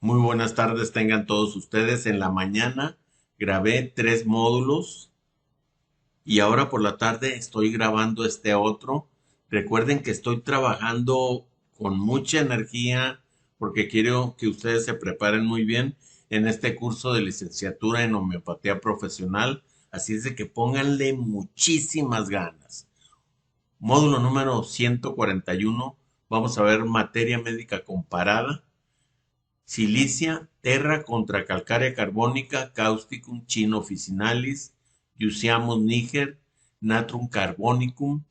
Muy buenas tardes tengan todos ustedes. En la mañana grabé 3 módulos y ahora por la tarde estoy grabando este otro. Recuerden que estoy trabajando con mucha energía porque quiero que ustedes se preparen muy bien en este curso de licenciatura en homeopatía profesional. Así es de que pónganle muchísimas ganas. Módulo número 141. Vamos a ver materia médica comparada. Silicia, terra contra calcárea carbónica, causticum chino officinalis, Yusiamus niger, natrum carbonicum,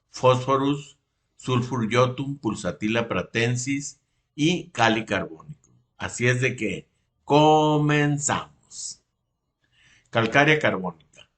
phosphorus, sulfur iotum, pulsatilla pratensis y cali carbonicum. Así es de que comenzamos. Calcárea carbónica.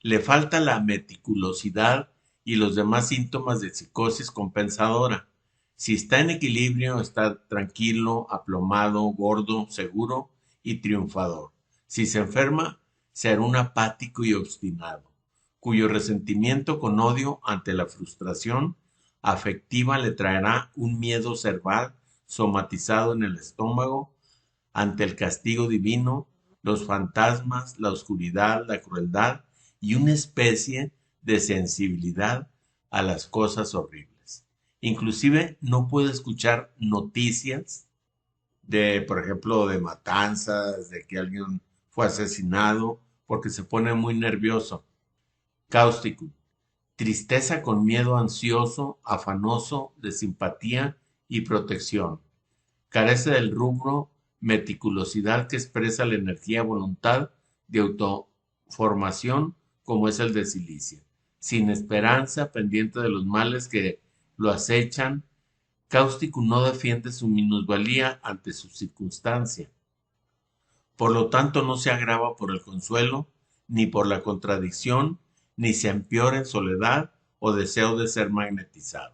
Le falta la meticulosidad y los demás síntomas de psicosis compensadora. Si está en equilibrio, está tranquilo, aplomado, gordo, seguro y triunfador. Si se enferma, será un apático y obstinado, cuyo resentimiento con odio ante la frustración afectiva le traerá un miedo cerval somatizado en el estómago ante el castigo divino, los fantasmas, la oscuridad, la crueldad y una especie de sensibilidad a las cosas horribles. Inclusive no puede escuchar noticias de, por ejemplo, de matanzas, de que alguien fue asesinado, porque se pone muy nervioso. Cáustico. Tristeza con miedo ansioso, afanoso, de simpatía y protección. Carece del rubro meticulosidad que expresa la energía voluntad de autoformación como es el de Silicia. Sin esperanza, pendiente de los males que lo acechan, Cáustico no defiende su minusvalía ante su circunstancia. Por lo tanto, no se agrava por el consuelo, ni por la contradicción, ni se empeora en soledad o deseo de ser magnetizado.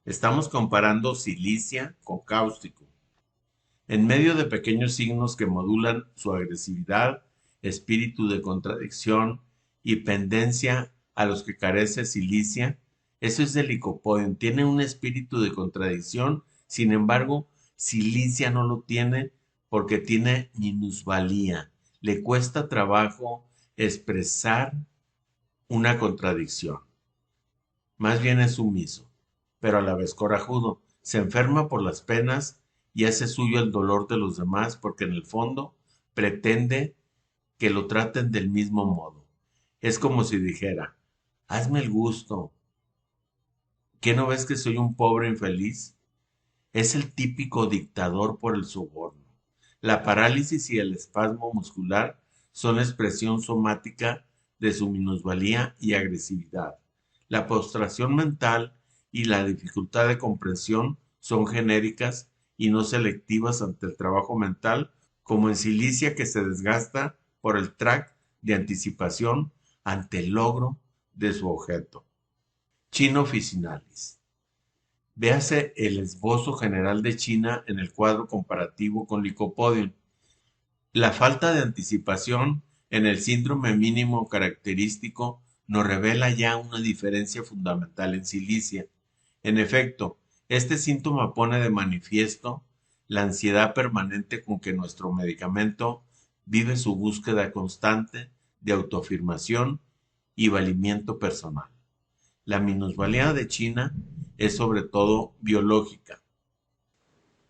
Estamos comparando Silicia con Cáustico. En medio de pequeños signos que modulan su agresividad, espíritu de contradicción y pendencia a los que carece Silicia, eso es el Licopodium. Tiene un espíritu de contradicción, sin embargo, Silicia no lo tiene porque tiene minusvalía. Le cuesta trabajo expresar una contradicción. Más bien es sumiso, pero a la vez corajudo. Se enferma por las penas y hace suyo el dolor de los demás porque en el fondo pretende que lo traten del mismo modo. Es como si dijera, hazme el gusto, ¿qué no ves que soy un pobre infeliz? Es el típico dictador por el soborno. La parálisis y el espasmo muscular son la expresión somática de su minusvalía y agresividad. La postración mental y la dificultad de comprensión son genéricas y no selectivas ante el trabajo mental, como en Silicia que se desgasta por el track de anticipación ante el logro de su objeto. Chino officinalis. Véase el esbozo general de China en el cuadro comparativo con Licopodium. La falta de anticipación en el síndrome mínimo característico nos revela ya una diferencia fundamental en Silicia. En efecto, este síntoma pone de manifiesto la ansiedad permanente con que nuestro medicamento vive su búsqueda constante de autoafirmación y valimiento personal. La minusvalía de China es sobre todo biológica.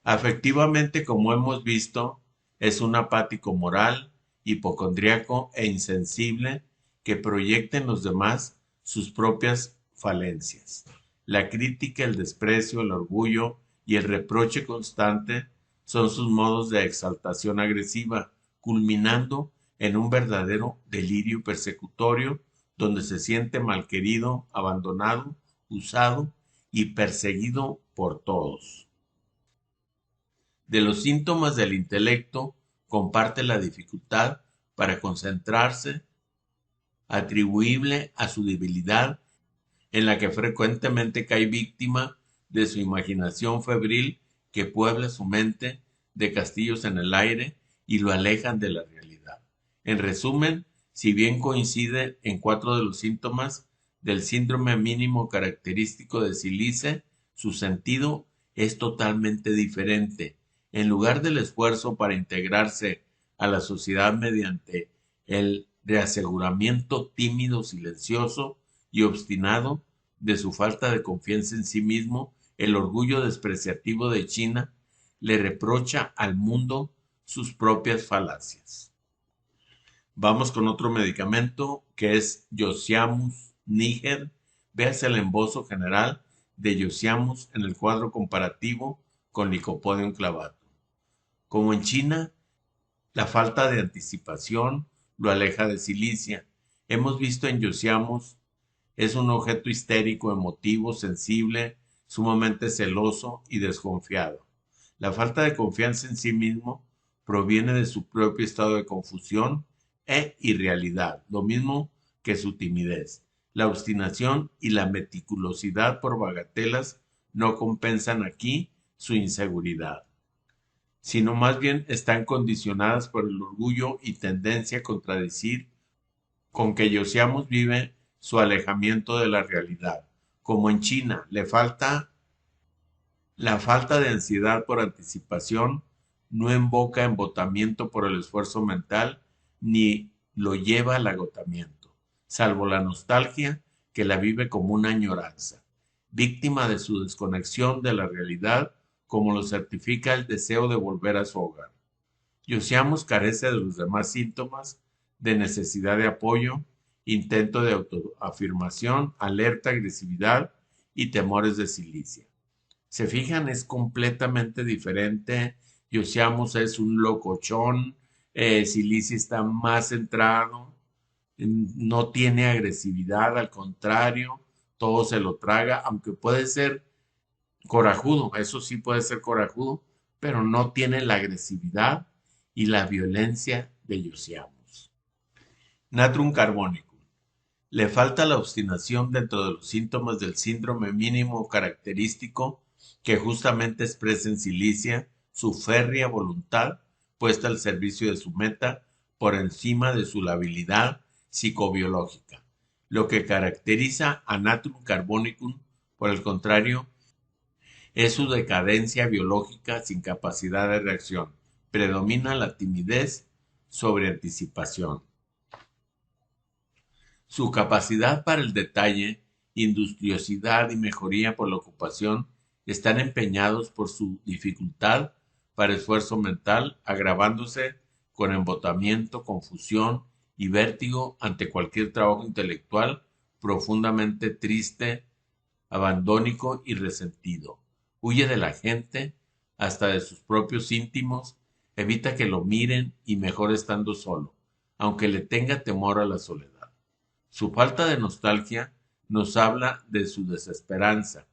Afectivamente, como hemos visto, es un apático moral, hipocondriaco e insensible que proyecta en los demás sus propias falencias. La crítica, el desprecio, el orgullo y el reproche constante son sus modos de exaltación agresiva, culminando en un verdadero delirio persecutorio donde se siente malquerido, abandonado, usado y perseguido por todos. De los síntomas del intelecto, comparte la dificultad para concentrarse, atribuible a su debilidad, en la que frecuentemente cae víctima de su imaginación febril que puebla su mente de castillos en el aire y lo alejan de la realidad. En resumen, si bien coincide en 4 de los síntomas del síndrome mínimo característico de Silice, su sentido es totalmente diferente. En lugar del esfuerzo para integrarse a la sociedad mediante el reaseguramiento tímido, silencioso y obstinado de su falta de confianza en sí mismo, el orgullo despreciativo de China le reprocha al mundo sus propias falacias. Vamos con otro medicamento que es Yosiamus níger. Véase el embozo general de Yosiamus en el cuadro comparativo con Lycopodium clavatum. Como en China, la falta de anticipación lo aleja de Cilicia. Hemos visto en Yosiamus es un objeto histérico, emotivo, sensible, sumamente celoso y desconfiado. La falta de confianza en sí mismo proviene de su propio estado de confusión e irrealidad, lo mismo que su timidez. La obstinación y la meticulosidad por bagatelas no compensan aquí su inseguridad, sino más bien están condicionadas por el orgullo y tendencia a contradecir con que Josiamos vive su alejamiento de la realidad. Como en China, la falta de ansiedad por anticipación no invoca embotamiento por el esfuerzo mental ni lo lleva al agotamiento, salvo la nostalgia que la vive como una añoranza, víctima de su desconexión de la realidad, como lo certifica el deseo de volver a su hogar. Josiamos carece de los demás síntomas de necesidad de apoyo, intento de autoafirmación, alerta, agresividad y temores de Cilicia. Se fijan, es completamente diferente. Josiamos es un locochón, Cilicia está más centrado, no tiene agresividad, al contrario, todo se lo traga, aunque puede ser corajudo, eso sí puede ser corajudo, pero no tiene la agresividad y la violencia de Josiamos. Natrum carbonicum. Le falta la obstinación dentro de los síntomas del síndrome mínimo característico que justamente expresa en Cilicia su férrea voluntad puesta al servicio de su meta por encima de su labilidad psicobiológica. Lo que caracteriza a Natrum carbonicum, por el contrario, es su decadencia biológica sin capacidad de reacción. Predomina la timidez sobre anticipación. Su capacidad para el detalle, industriosidad y mejoría por la ocupación están empeñados por su dificultad para esfuerzo mental, agravándose con embotamiento, confusión y vértigo ante cualquier trabajo intelectual profundamente triste, abandónico y resentido. Huye de la gente, hasta de sus propios íntimos, evita que lo miren y mejor estando solo, aunque le tenga temor a la soledad. Su falta de nostalgia nos habla de su desesperanza,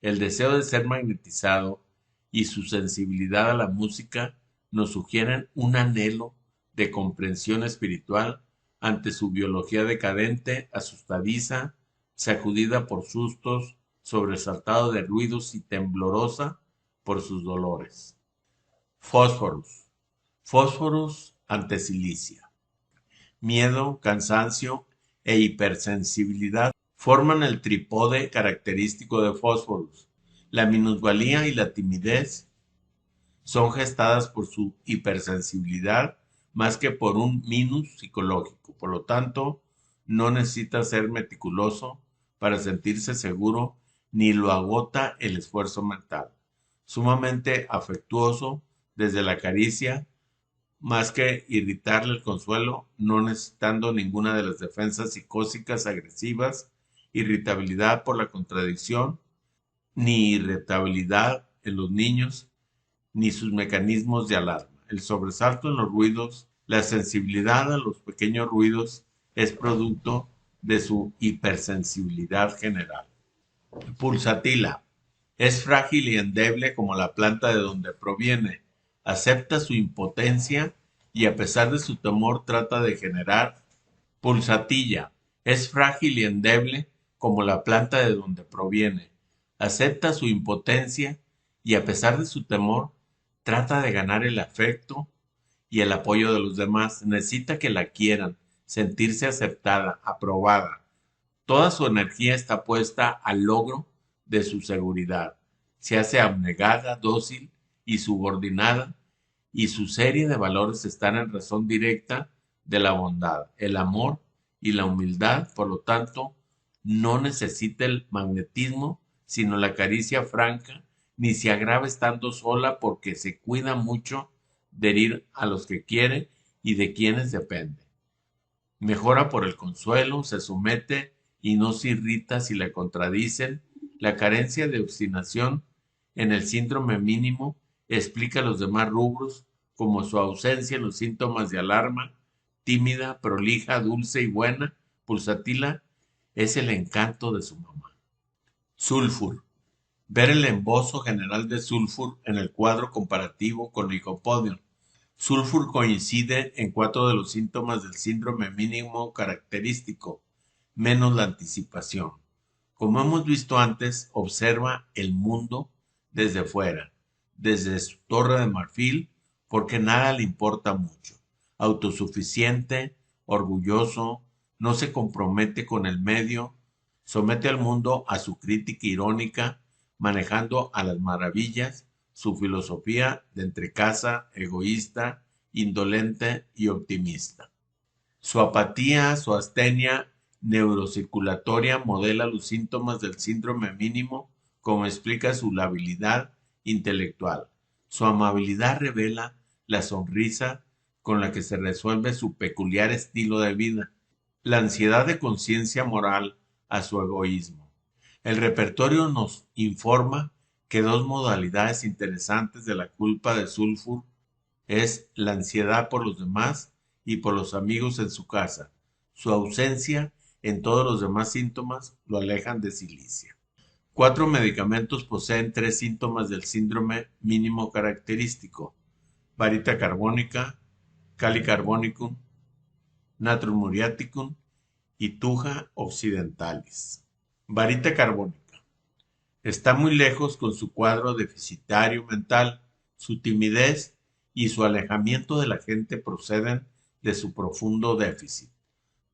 el deseo de ser magnetizado y su sensibilidad a la música nos sugieren un anhelo de comprensión espiritual ante su biología decadente, asustadiza, sacudida por sustos, sobresaltado de ruidos y temblorosa por sus dolores. Fósforos. Fósforos ante Cilicia. Miedo, cansancio e hipersensibilidad forman el trípode característico de Fósforos. La minusvalía y la timidez son gestadas por su hipersensibilidad más que por un minus psicológico. Por lo tanto, no necesita ser meticuloso para sentirse seguro ni lo agota el esfuerzo mental. Sumamente afectuoso desde la caricia, más que irritarle el consuelo, no necesitando ninguna de las defensas psicóticas agresivas, irritabilidad por la contradicción, ni irritabilidad en los niños, ni sus mecanismos de alarma. El sobresalto en los ruidos, la sensibilidad a los pequeños ruidos es producto de su hipersensibilidad general. Pulsatila. Es frágil y endeble como la planta de donde proviene. Acepta su impotencia y a pesar de su temor trata de generar. Pulsatilla. Es frágil y endeble como la planta de donde proviene. Acepta su impotencia y a pesar de su temor trata de ganar el afecto y el apoyo de los demás. Necesita que la quieran, sentirse aceptada, aprobada. Toda su energía está puesta al logro de su seguridad. Se hace abnegada, dócil y subordinada, y su serie de valores están en razón directa de la bondad, el amor y la humildad. Por lo tanto, no necesita el magnetismo, sino la caricia franca, ni se agrava estando sola porque se cuida mucho de herir a los que quiere y de quienes depende. Mejora por el consuelo, se somete y no se irrita si la contradicen. La carencia de obstinación en el síndrome mínimo explica los demás rubros, como su ausencia en los síntomas de alarma, tímida, prolija, dulce y buena, pulsatila, es el encanto de su mamá. Sulfur. Ver el embozo general de Sulfur en el cuadro comparativo con Licopodium. Sulfur coincide en 4 de los síntomas del síndrome mínimo característico, menos la anticipación. Como hemos visto antes, observa el mundo desde fuera, desde su torre de marfil, porque nada le importa mucho. Autosuficiente, orgulloso, no se compromete con el medio, somete al mundo a su crítica irónica, manejando a las maravillas su filosofía de entrecasa, egoísta, indolente y optimista. Su apatía, su astenia neurocirculatoria modela los síntomas del síndrome mínimo, como explica su labilidad intelectual. Su amabilidad revela la sonrisa con la que se resuelve su peculiar estilo de vida, la ansiedad de conciencia moral a su egoísmo. El repertorio nos informa que dos modalidades interesantes de la culpa de Sulfur es la ansiedad por los demás y por los amigos en su casa. Su ausencia en todos los demás síntomas lo alejan de Cilicia. 4 medicamentos poseen 3 síntomas del síndrome mínimo característico: varita carbónica, kali carbonicum, natrum muriaticum y tuja occidentalis. Varita carbónica. Está muy lejos con su cuadro deficitario mental, su timidez y su alejamiento de la gente proceden de su profundo déficit.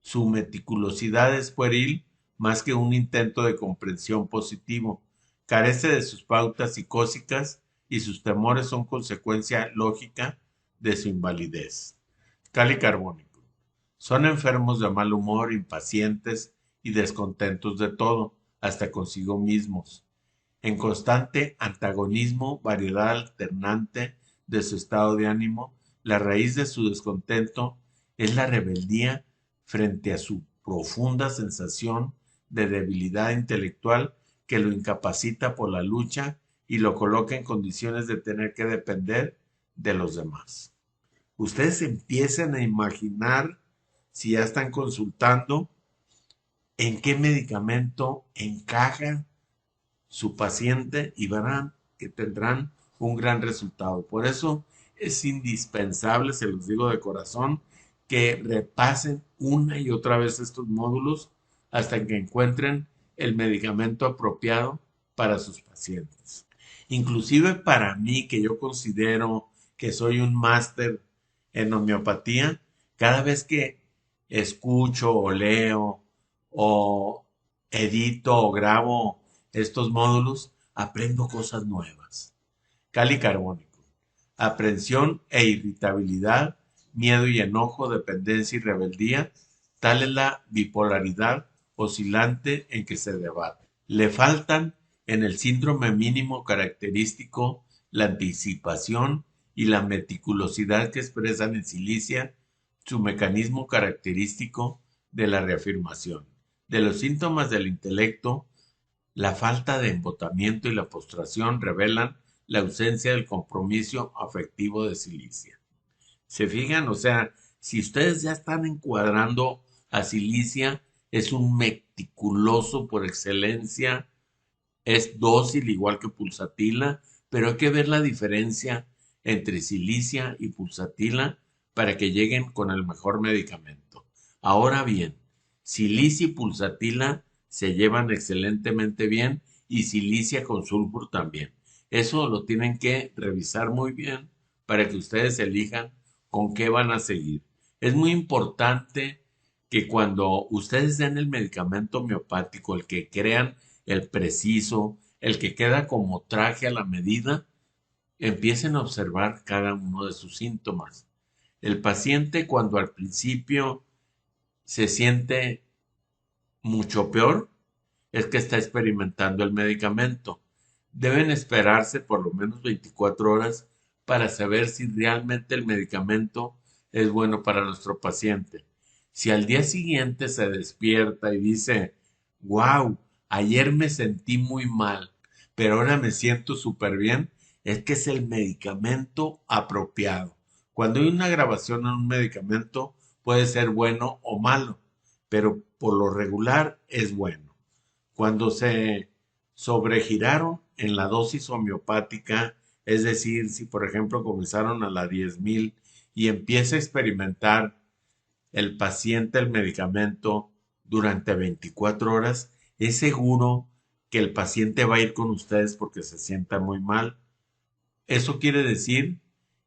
Su meticulosidad es pueril más que un intento de comprensión positivo. Carece de sus pautas psicósicas y sus temores son consecuencia lógica de su invalidez. Kali carbónico. Son enfermos de mal humor, impacientes y descontentos de todo, hasta consigo mismos, en constante antagonismo, variedad alternante de su estado de ánimo. La raíz de su descontento es la rebeldía frente a su profunda sensación de debilidad intelectual que lo incapacita por la lucha y lo coloca en condiciones de tener que depender de los demás. Ustedes empiecen a imaginar, si ya están consultando, en qué medicamento encaja su paciente y verán que tendrán un gran resultado. Por eso es indispensable, se los digo de corazón, que repasen una y otra vez estos módulos hasta que encuentren el medicamento apropiado para sus pacientes. Inclusive para mí, que yo considero que soy un máster en homeopatía, cada vez que escucho o leo o edito o grabo estos módulos, aprendo cosas nuevas. Kali carbónico. Aprensión e irritabilidad, miedo y enojo, dependencia y rebeldía, tal es la bipolaridad oscilante en que se debate. Le faltan en el síndrome mínimo característico la anticipación y la meticulosidad que expresan en Cilicia su mecanismo característico de la reafirmación. De los síntomas del intelecto, la falta de embotamiento y la postración revelan la ausencia del compromiso afectivo de Cilicia. ¿Se fijan? O sea, si ustedes ya están encuadrando a Cilicia, es un meticuloso por excelencia, es dócil igual que Pulsatila, pero hay que ver la diferencia entre Cilicia y Pulsatila para que lleguen con el mejor medicamento. Ahora bien, Cilicia y Pulsatila se llevan excelentemente bien y Cilicia con Sulfur también. Eso lo tienen que revisar muy bien para que ustedes elijan con qué van a seguir. Es muy importante que cuando ustedes den el medicamento homeopático, el que crean el preciso, el que queda como traje a la medida, Empiecen a observar cada uno de sus síntomas. El paciente cuando al principio se siente mucho peor, es que está experimentando el medicamento. Deben esperarse por lo menos 24 horas para saber si realmente el medicamento es bueno para nuestro paciente. Si al día siguiente se despierta y dice, wow, ayer me sentí muy mal, pero ahora me siento súper bien, es que es el medicamento apropiado. Cuando hay una grabación en un medicamento, puede ser bueno o malo, pero por lo regular es bueno. Cuando se sobregiraron en la dosis homeopática, es decir, si por ejemplo comenzaron a la 10,000 y empieza a experimentar el paciente el medicamento durante 24 horas, es seguro que el paciente va a ir con ustedes porque se sienta muy mal. Eso quiere decir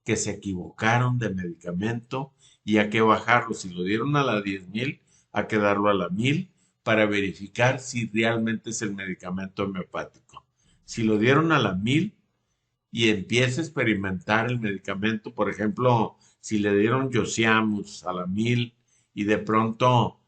que se equivocaron de medicamento y hay que bajarlo. Si lo dieron a la 10,000, hay que darlo a la 1000 para verificar si realmente es el medicamento homeopático. Si lo dieron a la 1000 y empieza a experimentar el medicamento, por ejemplo, si le dieron Yosiamus a la 1000 y de pronto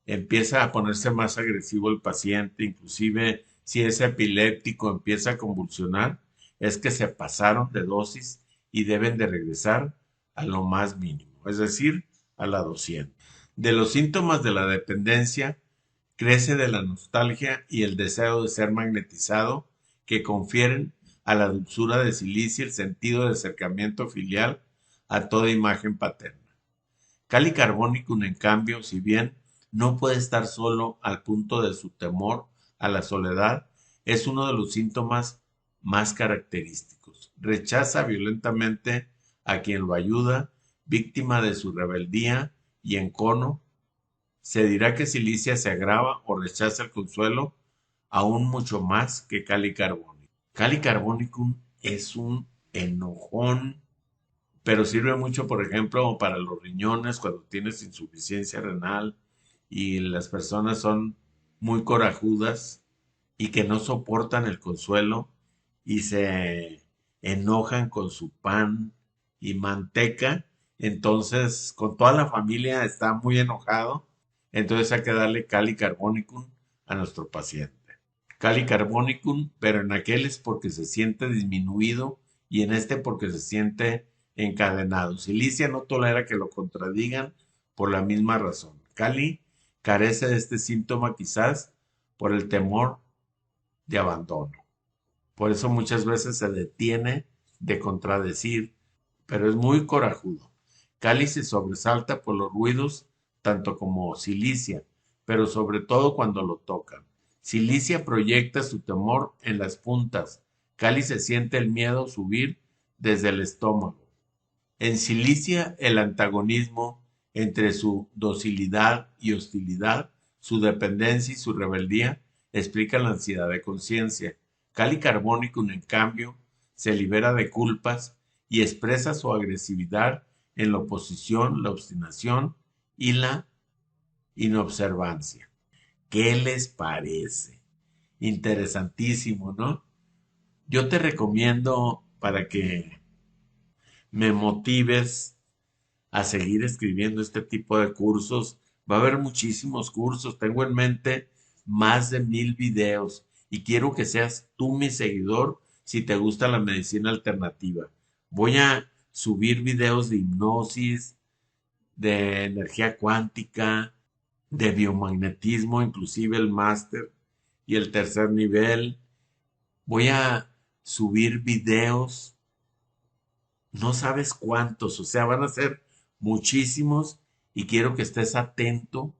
empieza a ponerse más agresivo el paciente, inclusive si es epiléptico, empieza a convulsionar, es que se pasaron de dosis y deben de regresar a lo más mínimo, es decir, a la 200. De los síntomas de la dependencia, crece de la nostalgia y el deseo de ser magnetizado que confieren a la dulzura de Silicia el sentido de acercamiento filial a toda imagen paterna. Cali Carbonicum, en cambio, si bien no puede estar solo al punto de su temor a la soledad, es uno de los síntomas más característicos. Rechaza violentamente a quien lo ayuda, víctima de su rebeldía y encono. Se dirá que Silicia se agrava o rechaza el consuelo aún mucho más que Cali Carbonicum. Cali Carbonicum es un enojón, pero sirve mucho, por ejemplo, para los riñones cuando tienes insuficiencia renal y las personas son muy corajudas y que no soportan el consuelo y se enojan con su pan y manteca. Entonces, con toda la familia está muy enojado. Entonces hay que darle Cali Carbonicum a nuestro paciente. Cali Carbonicum, pero en aquel es porque se siente disminuido y en este porque se siente encadenado. Silicia no tolera que lo contradigan por la misma razón. Cali carece de este síntoma quizás por el temor de abandono. Por eso muchas veces se detiene de contradecir, pero es muy corajudo. Cali se sobresalta por los ruidos, tanto como Silicia, pero sobre todo cuando lo tocan. Silicia proyecta su temor en las puntas. Cali se siente el miedo subir desde el estómago. En Silicia, el antagonismo entre su docilidad y hostilidad, su dependencia y su rebeldía, explica la ansiedad de conciencia. Cali Carbonicum, en cambio, se libera de culpas y expresa su agresividad en la oposición, la obstinación y la inobservancia. ¿Qué les parece? Interesantísimo, ¿no? Yo te recomiendo para que me motives a seguir escribiendo este tipo de cursos. Va a haber muchísimos cursos. Tengo en mente más de 1000 videos y quiero que seas tú mi seguidor si te gusta la medicina alternativa. Voy a subir videos de hipnosis, de energía cuántica, de biomagnetismo, inclusive el máster y el tercer nivel. Voy a subir videos, no sabes cuántos, o sea, van a ser muchísimos y quiero que estés atento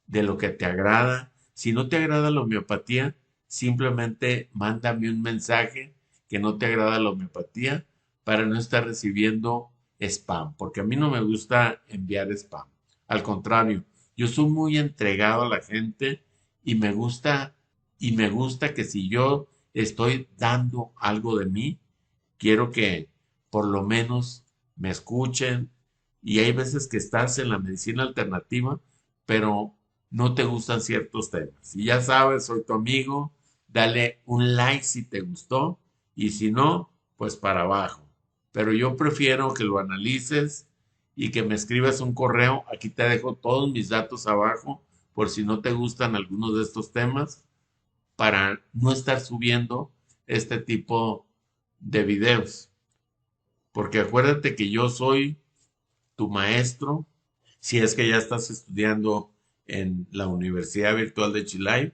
de lo que te agrada. Si no te agrada la homeopatía, simplemente mándame un mensaje que no te agrada la homeopatía para no estar recibiendo spam, porque a mí no me gusta enviar spam. Al contrario, yo soy muy entregado a la gente y me gusta que si yo estoy dando algo de mí, quiero que por lo menos me escuchen. Y hay veces que estás en la medicina alternativa, pero no te gustan ciertos temas. Y ya sabes, soy tu amigo, dale un like si te gustó y si no, pues para abajo. Pero yo prefiero que lo analices y que me escribas un correo. Aquí te dejo todos mis datos abajo por si no te gustan algunos de estos temas, para no estar subiendo este tipo de videos. Porque acuérdate que yo soy tu maestro, si es que ya estás estudiando en la Universidad Virtual de Chilay,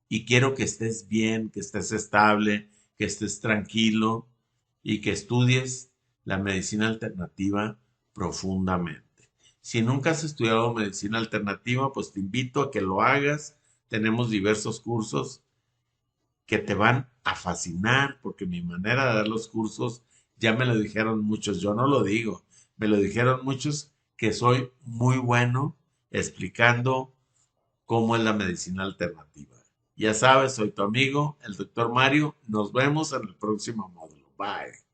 y quiero que estés bien, que estés estable, que estés tranquilo y que estudies la medicina alternativa profundamente. Si nunca has estudiado medicina alternativa, pues te invito a que lo hagas. Tenemos diversos cursos que te van a fascinar, porque mi manera de dar los cursos ya me lo dijeron muchos, yo no lo digo, me lo dijeron muchos, que soy muy bueno explicando cómo es la medicina alternativa. Ya sabes, soy tu amigo, el doctor Mario. Nos vemos en el próximo módulo. Bye.